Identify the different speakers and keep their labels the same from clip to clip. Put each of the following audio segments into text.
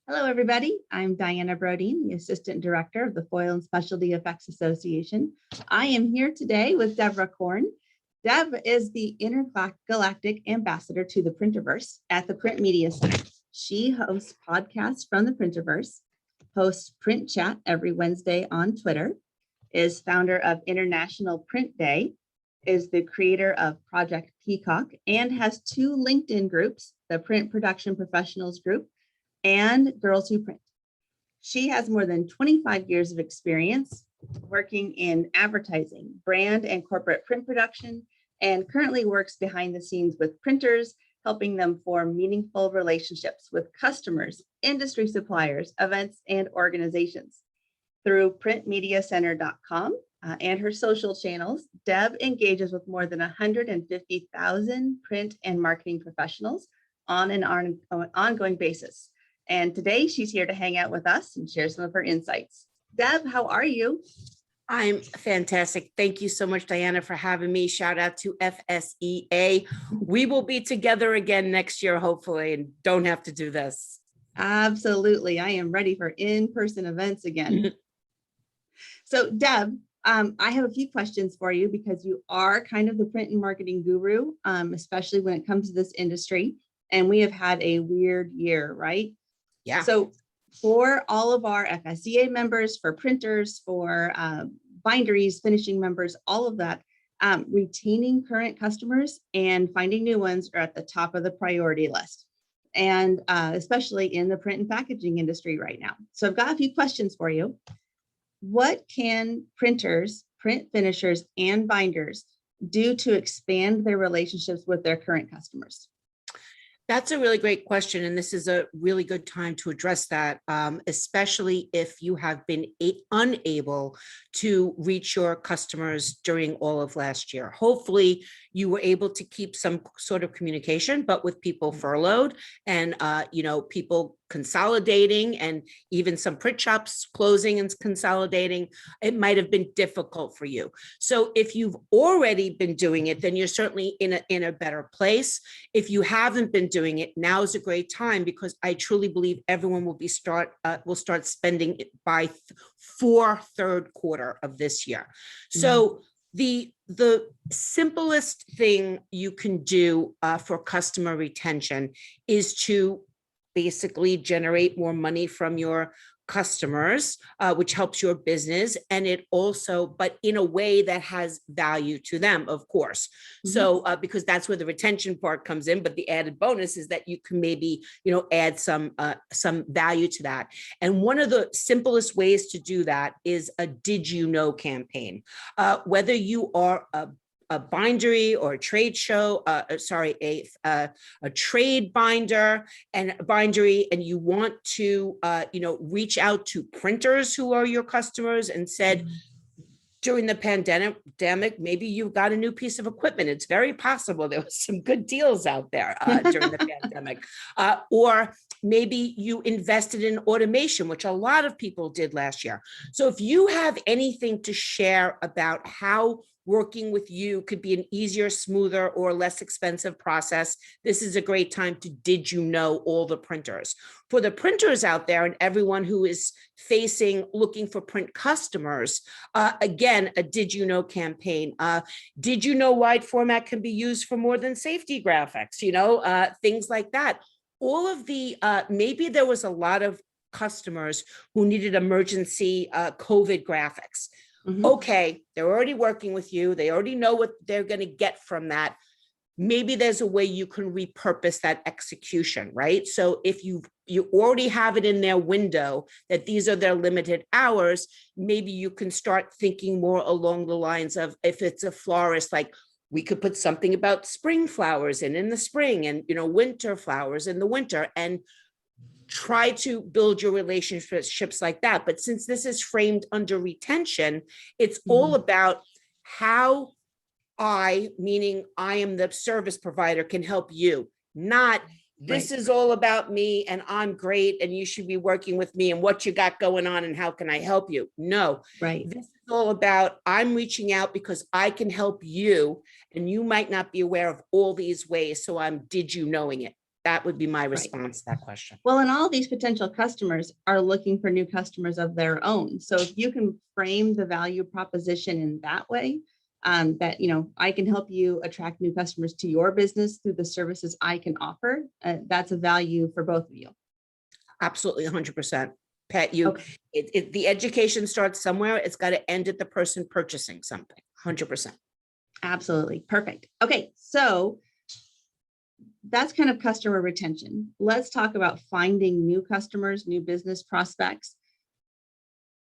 Speaker 1: Hello, everybody. I'm Diana Brodeen, the Assistant Director of the Foil and Specialty Effects Association. I am here today with Deborah Corn. Deb is the intergalactic ambassador to the Printverse at the Print Media Center. She hosts podcasts from the Printverse, hosts Print Chat every Wednesday on Twitter, is founder of International Print Day, is the creator of Project Peacock, and has two LinkedIn groups, the Print Production Professionals Group and Girls Who Print. She has more than 25 years of experience working in advertising, brand and corporate print production, and currently works behind the scenes with printers, helping them form meaningful relationships with customers, industry suppliers, events, and organizations. Through PrintMediaCentr.com and her social channels, Deb engages with more than 150,000 print and marketing professionals on an ongoing basis. And today she's here to hang out with us and share some of her insights. Deb, how are you?
Speaker 2: I'm fantastic. Thank you so much, Diana, for having me. Shout out to FSEA. We will be together again next year, hopefully, and don't have to do this.
Speaker 1: Absolutely. I am ready for in-person events again. So Deb, I have a few questions for you because you are kind of the print and marketing guru, especially when it comes to this industry. And we have had a weird year, right?
Speaker 2: Yeah.
Speaker 1: So for all of our FSEA members, for printers, for binderies, finishing members, all of that, retaining current customers and finding new ones are at the top of the priority list. And especially in the print and packaging industry right now. So I've got a few questions for you. What can printers, print finishers, and binders do to expand their relationships with their current customers?
Speaker 2: That's a really great question. And this is a really good time to address that, especially if you have been unable to reach your customers during all of last year. Hopefully you were able to keep some sort of communication, but with people furloughed and, people consolidating and even some print shops closing and consolidating, it might have been difficult for you. So if you've already been doing it, then you're certainly in a better place. If you haven't been doing it, now is a great time because I truly believe everyone will start spending it by third quarter of this year. So the simplest thing you can do for customer retention is to basically generate more money from your customers, which helps your business. And it also, but in a way that has value to them, of course. So, because that's where the retention part comes in, but the added bonus is that you can maybe, add some value to that. And one of the simplest ways to do that is a Did You Know campaign. Whether you are a bindery or a trade show, a trade binder and bindery, and you want to, reach out to printers who are your customers and said, during the pandemic, maybe you got a new piece of equipment. It's very possible there was some good deals out there during the pandemic. Or maybe you invested in automation, which a lot of people did last year. So if you have anything to share about how working with you could be an easier, smoother, or less expensive process, this is a great time to Did You Know all the printers. For the printers out there and everyone who is looking for print customers, again, a Did You Know campaign. Did you know wide format can be used for more than safety graphics? Things like that. All of the, maybe there was a lot of customers who needed emergency COVID graphics. Okay, they're already working with you. They already know what they're going to get from that. Maybe there's a way you can repurpose that execution, right? So if you already have it in their window that these are their limited hours, maybe you can start thinking more along the lines of, if it's a florist, like we could put something about spring flowers in the spring and, winter flowers in the winter, and try to build your relationships like that. But since this is framed under retention, it's all about how meaning I am the service provider, can help you, not this is all about me and I'm great and you should be working with me and what you got going on and how can I help you? No, this is all about I'm reaching out because I can help you and you might not be aware of all these ways. So I'm Did You Knowing it. that would be my response to that question.
Speaker 1: Well, and all these potential customers are looking for new customers of their own. So if you can frame the value proposition in that way, that, I can help you attract new customers to your business through the services I can offer, that's a value for both of you.
Speaker 2: Absolutely, 100%. Pat,
Speaker 1: Okay.
Speaker 2: the education starts somewhere. It's got to end at the person purchasing something, 100%.
Speaker 1: Absolutely. Perfect. Okay. So that's kind of customer retention. Let's talk about finding new customers, new business prospects.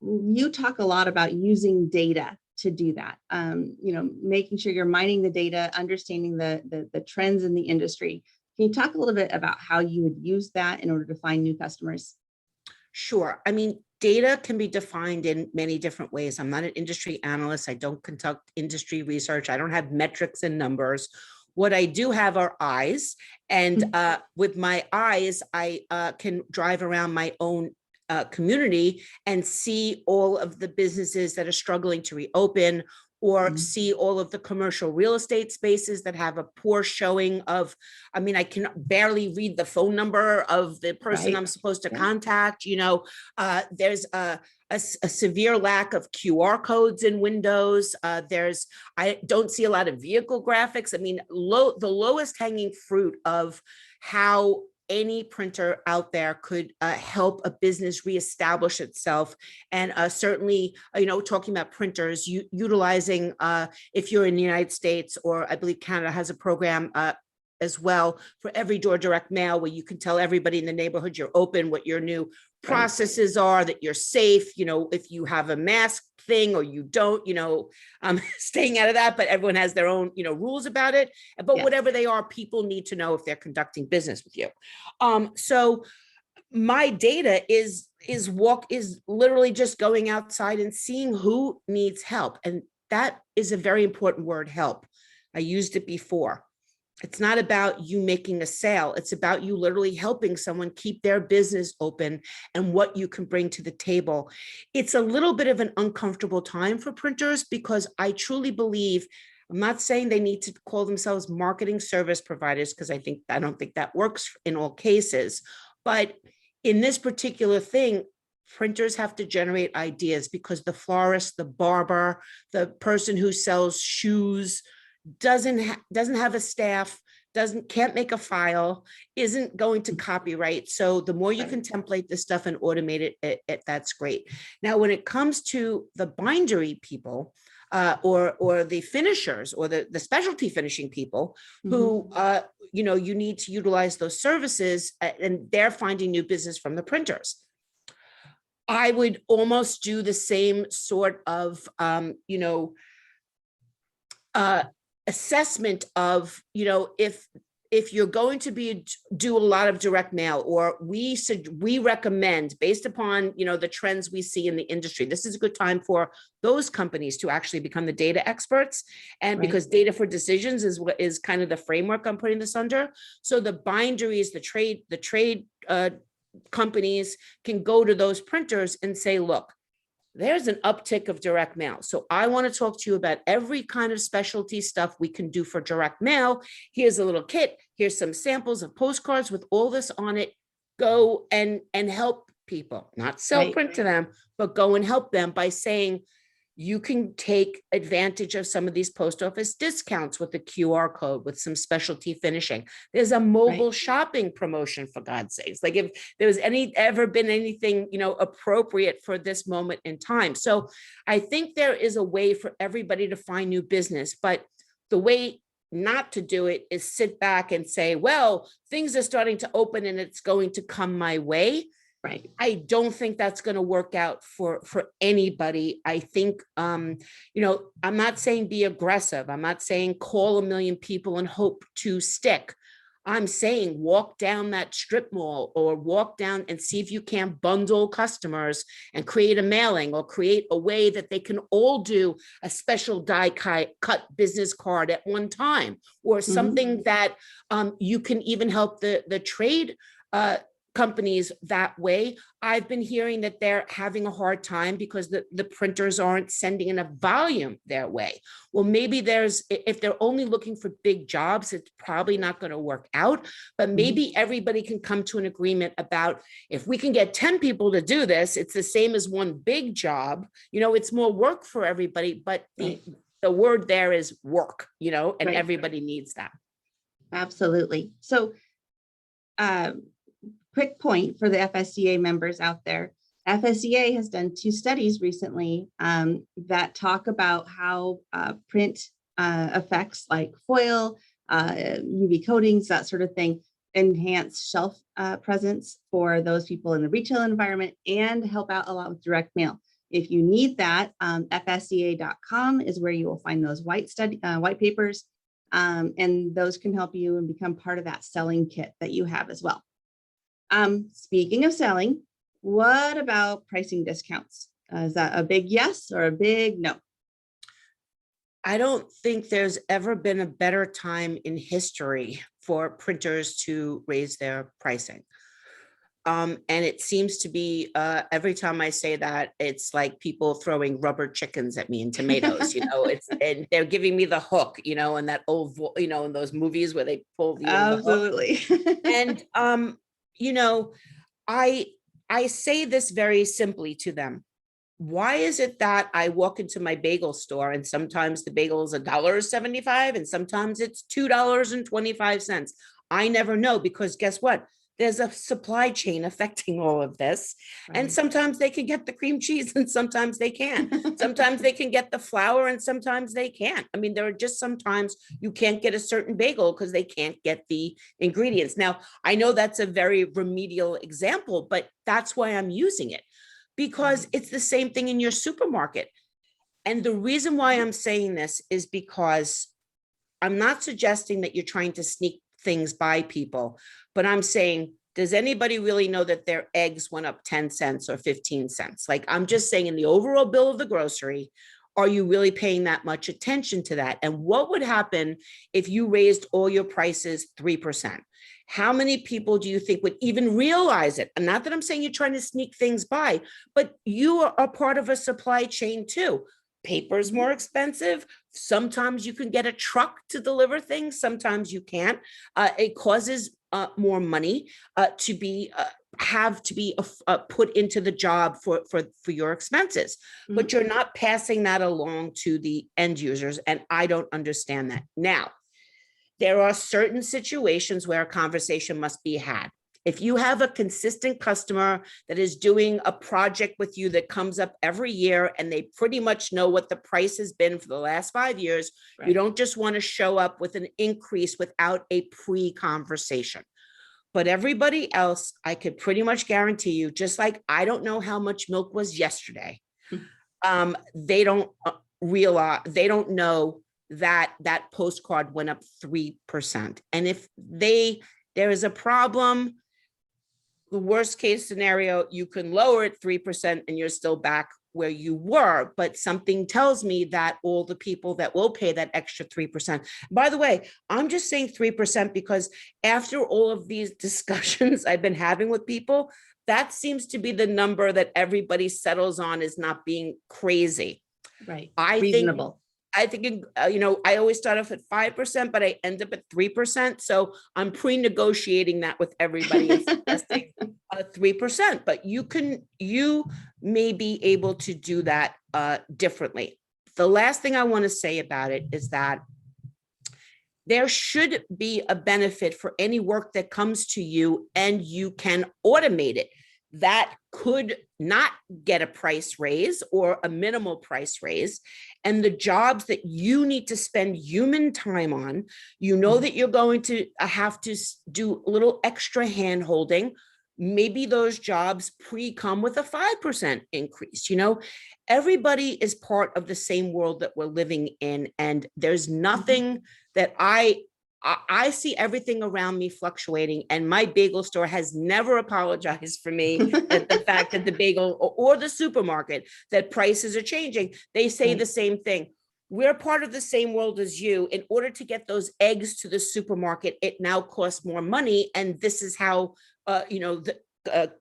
Speaker 1: You talk a lot about using data to do that. Making sure you're mining the data, understanding the trends in the industry. Can you talk a little bit about how you would use that in order to find new customers?
Speaker 2: Sure. I mean, data can be defined in many different ways. I'm not an industry analyst. I don't conduct industry research. I don't have metrics and numbers. What I do have are eyes. And with my eyes, I can drive around my own community and see all of the businesses that are struggling to reopen, or see all of the commercial real estate spaces that have a poor showing of, I can barely read the phone number of the person
Speaker 1: Right.
Speaker 2: I'm supposed to contact. There's a severe lack of QR codes in Windows. I don't see a lot of vehicle graphics. The lowest hanging fruit of how any printer out there could help a business reestablish itself. And certainly, talking about printers, utilizing, if you're in the United States, or I believe Canada has a program as well for every door direct mail, where you can tell everybody in the neighborhood you're open, what your new processes are, that you're safe, if you have a mask thing or you don't, staying out of that, but everyone has their own, rules about it. But whatever they are, people need to know if they're conducting business with you. So my data is literally just going outside and seeing who needs help. And that is a very important word, help. I used it before. It's not about you making a sale. It's about you literally helping someone keep their business open and what you can bring to the table. It's a little bit of an uncomfortable time for printers, because I truly believe, I'm not saying they need to call themselves marketing service providers, because I don't think that works in all cases. But in this particular thing, printers have to generate ideas, because the florist, the barber, the person who sells shoes, doesn't have a staff, can't make a file, isn't going to copyright. So the more you can template this stuff and automate it, that's great. Now, when it comes to the bindery people, or the finishers, or the specialty finishing people, who you need to utilize those services, and they're finding new business from the printers. I would almost do the same sort of assessment of, if you're going to do a lot of direct mail, or we recommend, based upon, the trends we see in the industry, this is a good time for those companies to actually become the data experts. And because data for decisions is what is kind of the framework I'm putting this under. So the binderies, the trade companies can go to those printers and say, look, there's an uptick of direct mail. So I want to talk to you about every kind of specialty stuff we can do for direct mail. Here's a little kit. Here's some samples of postcards with all this on it. Go and help people, not sell print to them, but go and help them by saying, you can take advantage of some of these post office discounts with the QR code, with some specialty finishing. There's a mobile shopping promotion, for God's sakes. Like, if there was ever been anything, appropriate for this moment in time. So I think there is a way for everybody to find new business, but the way not to do it is sit back and say, well, things are starting to open and it's going to come my way. Right. I don't think that's going to work out for anybody. I think, I'm not saying be aggressive. I'm not saying call 1 million people and hope to stick. I'm saying walk down that strip mall, or walk down and see if you can bundle customers and create a mailing, or create a way that they can all do a special die cut business card at one time, or something that you can even help the trade companies that way. I've been hearing that they're having a hard time because the printers aren't sending enough volume their way. Well, maybe if they're only looking for big jobs, it's probably not going to work out, but maybe everybody can come to an agreement about, if we can get 10 people to do this, it's the same as one big job. It's more work for everybody, but the word there is work, and everybody needs that.
Speaker 1: Absolutely. So, quick point for the FSEA members out there. FSEA has done 2 studies recently that talk about how print effects like foil, UV coatings, that sort of thing, enhance shelf presence for those people in the retail environment and help out a lot with direct mail. If you need that, FSEA.com is where you will find those white papers, and those can help you and become part of that selling kit that you have as well. Speaking of selling, what about pricing discounts? Is that a big yes or a big no?
Speaker 2: I don't think there's ever been a better time in history for printers to raise their pricing. And it seems to be every time I say that, it's like people throwing rubber chickens at me and tomatoes, and they're giving me the hook, and that old, in those movies where they pull you
Speaker 1: Absolutely.
Speaker 2: in the hook. And I say this very simply to them. Why is it that I walk into my bagel store and sometimes the bagel is $1.75 and sometimes it's $2.25? I never know, because guess what? There's a supply chain affecting all of this. Right. And sometimes they can get the cream cheese and sometimes they can't. Sometimes they can get the flour and sometimes they can't. I mean, there are just sometimes you can't get a certain bagel because they can't get the ingredients. Now, I know that's a very remedial example, but that's why I'm using it, because it's the same thing in your supermarket. And the reason why I'm saying this is because I'm not suggesting that you're trying to sneak things by people, but I'm saying, does anybody really know that their eggs went up 10 cents or 15 cents? Like, I'm just saying, in the overall bill of the grocery, are you really paying that much attention to that? And what would happen if you raised all your prices 3%? How many people do you think would even realize it? And not that I'm saying you're trying to sneak things by, but you are part of a supply chain too. Paper's more expensive. Sometimes you can get a truck to deliver things. Sometimes you can't. It causes more money to be put into the job for your expenses, but you're not passing that along to the end users. And I don't understand that. Now, there are certain situations where a conversation must be had. If you have a consistent customer that is doing a project with you that comes up every year and they pretty much know what the price has been for the last 5 years, right, you don't just want to show up with an increase without a pre-conversation. But everybody else, I could pretty much guarantee you, just like I don't know how much milk was yesterday, they don't realize, they don't know that that postcard went up 3%. And if there is a problem, the worst case scenario, you can lower it 3% and you're still back where you were. But something tells me that all the people that will pay that extra 3%. By the way, I'm just saying 3% because after all of these discussions I've been having with people, that seems to be the number that everybody settles on as not being crazy.
Speaker 1: Right.
Speaker 2: Reasonable. I think, I always start off at 5%, but I end up at 3%. So I'm pre-negotiating that with everybody and suggesting 3%, but you may be able to do that differently. The last thing I want to say about it is that there should be a benefit for any work that comes to you and you can automate it. That could not get a price raise or a minimal price raise. And the jobs that you need to spend human time on, that you're going to have to do a little extra hand holding. Maybe those jobs come with a 5% increase. Everybody is part of the same world that we're living in. And there's nothing that I see everything around me fluctuating, and my bagel store has never apologized for me that the fact that the bagel or the supermarket, that prices are changing. They say the same thing. We're part of the same world as you. In order to get those eggs to the supermarket, it now costs more money. And this is how the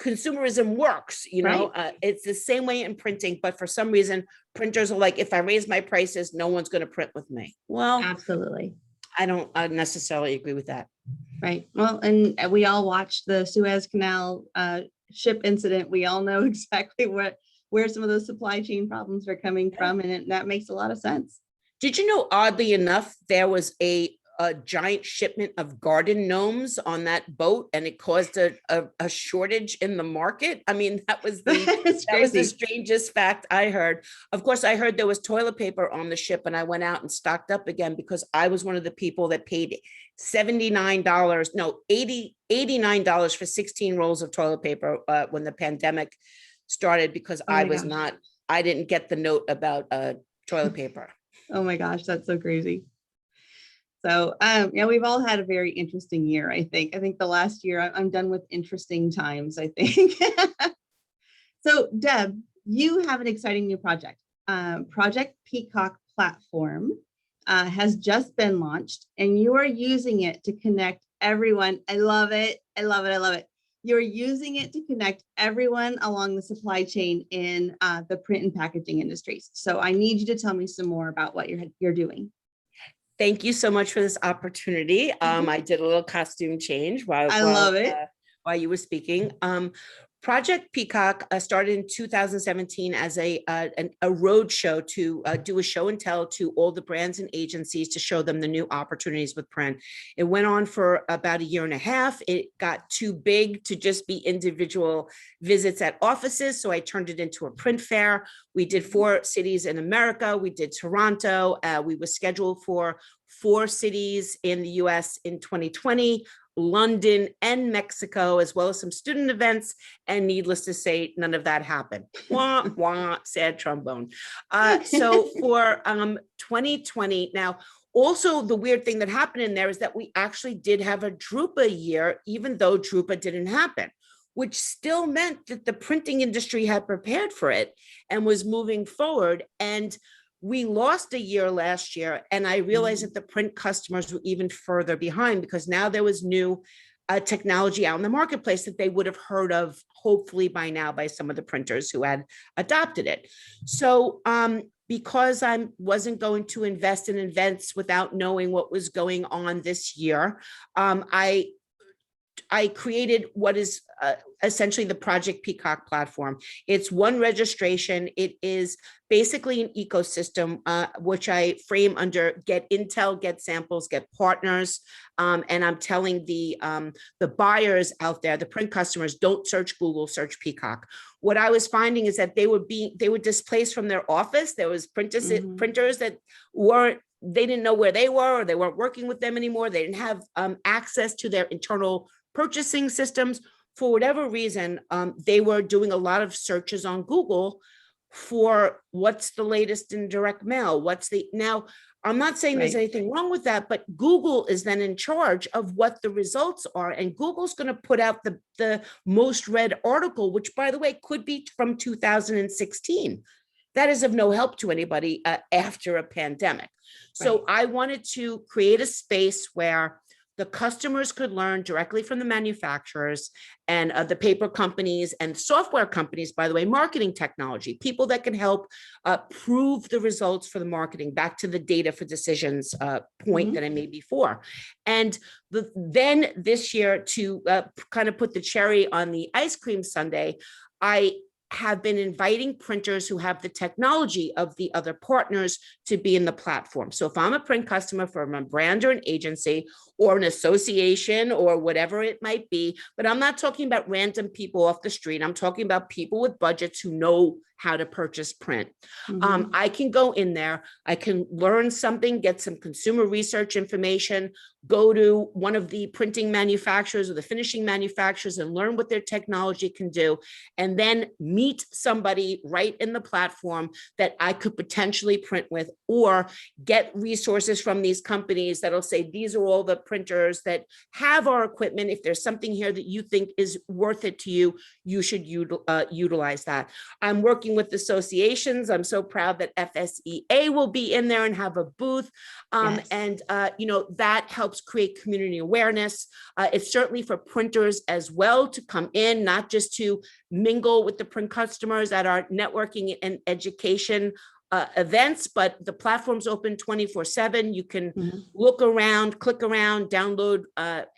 Speaker 2: consumerism works, it's the same way in printing, but for some reason, printers are like, if I raise my prices, no one's going to print with me. Well,
Speaker 1: Absolutely.
Speaker 2: I don't necessarily agree with that.
Speaker 1: Right. Well, and we all watched the Suez Canal ship incident. We all know exactly where some of those supply chain problems are coming from, and that makes a lot of sense.
Speaker 2: Did you know, oddly enough, there was a giant shipment of garden gnomes on that boat, and it caused a shortage in the market? I mean, that was the strangest fact I heard. Of course, I heard there was toilet paper on the ship, and I went out and stocked up again because I was one of the people that paid $89 for 16 rolls of toilet paper when the pandemic started, because I didn't get the note about toilet paper.
Speaker 1: Oh my gosh, that's so crazy. So, we've all had a very interesting year, I think. I think the last year I'm done with interesting times, I think. So, Deb, you have an exciting new project. Project Peacock platform has just been launched, and you are using it to connect everyone. I love it. I love it. I love it. You're using it to connect everyone along the supply chain in the print and packaging industries. So I need you to tell me some more about what you're doing.
Speaker 2: Thank you so much for this opportunity. I did a little costume change while you were speaking. Project Peacock started in 2017 as a road show to do a show and tell to all the brands and agencies to show them the new opportunities with print. It went on for about a year and a half. It got too big to just be individual visits at offices, so I turned it into a print fair. We did 4 cities in America. We did Toronto. We were scheduled for 4 cities in the US in 2020. London and Mexico, as well as some student events. And needless to say, none of that happened. Wah, wah, sad trombone. So for 2020, now, also the weird thing that happened in there is that we actually did have a Drupa year, even though Drupa didn't happen, which still meant that the printing industry had prepared for it and was moving forward. And we lost a year last year, and I realized that the print customers were even further behind because now there was new technology out in the marketplace that they would have heard of, hopefully by now, by some of the printers who had adopted it. So because I wasn't going to invest in events without knowing what was going on this year, I created what is essentially the Project Peacock platform. It's one registration. It is basically an ecosystem, which I frame under get intel, get samples, get partners. And I'm telling the buyers out there, the print customers, don't search Google, search Peacock. What I was finding is that they were displaced from their office. There was printers that they didn't know where they were, or they weren't working with them anymore. They didn't have access to their internal purchasing systems. For whatever reason, they were doing a lot of searches on Google for what's the latest in direct mail. Now, I'm not saying there's anything wrong with that, but Google is then in charge of what the results are. And Google's going to put out the most read article, which, by the way, could be from 2016. That is of no help to anybody after a pandemic. So I wanted to create a space where the customers could learn directly from the manufacturers and the paper companies and software companies, by the way, marketing technology, people that can help prove the results for the marketing, back to the data for decisions point that I made before. And then this year, to kind of put the cherry on the ice cream sundae, I have been inviting printers who have the technology of the other partners to be in the platform. So if I'm a print customer from a brand or an agency or an association or whatever it might be, but I'm not talking about random people off the street. I'm talking about people with budgets who know how to purchase print. I can go in there, I can learn something, get some consumer research information, go to one of the printing manufacturers or the finishing manufacturers and learn what their technology can do, and then meet somebody right in the platform that I could potentially print with, or get resources from these companies that'll say, these are all the printers that have our equipment. If there's something here that you think is worth it to you, you should utilize that. I'm working working with associations. I'm so proud that FSEA will be in there and have a booth.
Speaker 1: Yes.
Speaker 2: And, that helps create community awareness. It's certainly for printers as well to come in, not just to mingle with the print customers at our networking and education events, but the platform's open 24/7. You can look around, click around, download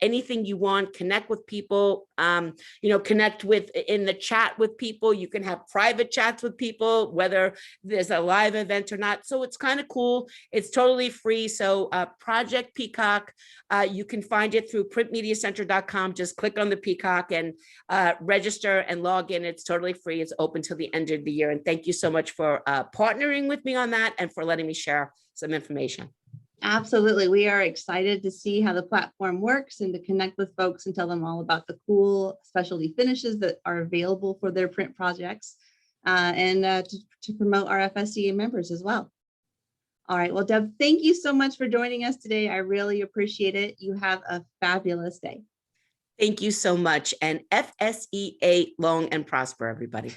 Speaker 2: anything you want, connect with people, connect with in the chat with people. You can have private chats with people, whether there's a live event or not. So it's kind of cool. It's totally free. So Project Peacock, you can find it through PrintMediaCentr.com. Just click on the Peacock and register and log in. It's totally free. It's open till the end of the year. And thank you so much for partnering with me on that and for letting me share some information.
Speaker 1: Absolutely. We are excited to see how the platform works and to connect with folks and tell them all about the cool specialty finishes that are available for their print projects and to promote our FSEA members as well. All right. Well, Deb, thank you so much for joining us today. I really appreciate it. You have a fabulous day.
Speaker 2: Thank you so much. And FSEA long and prosper, everybody.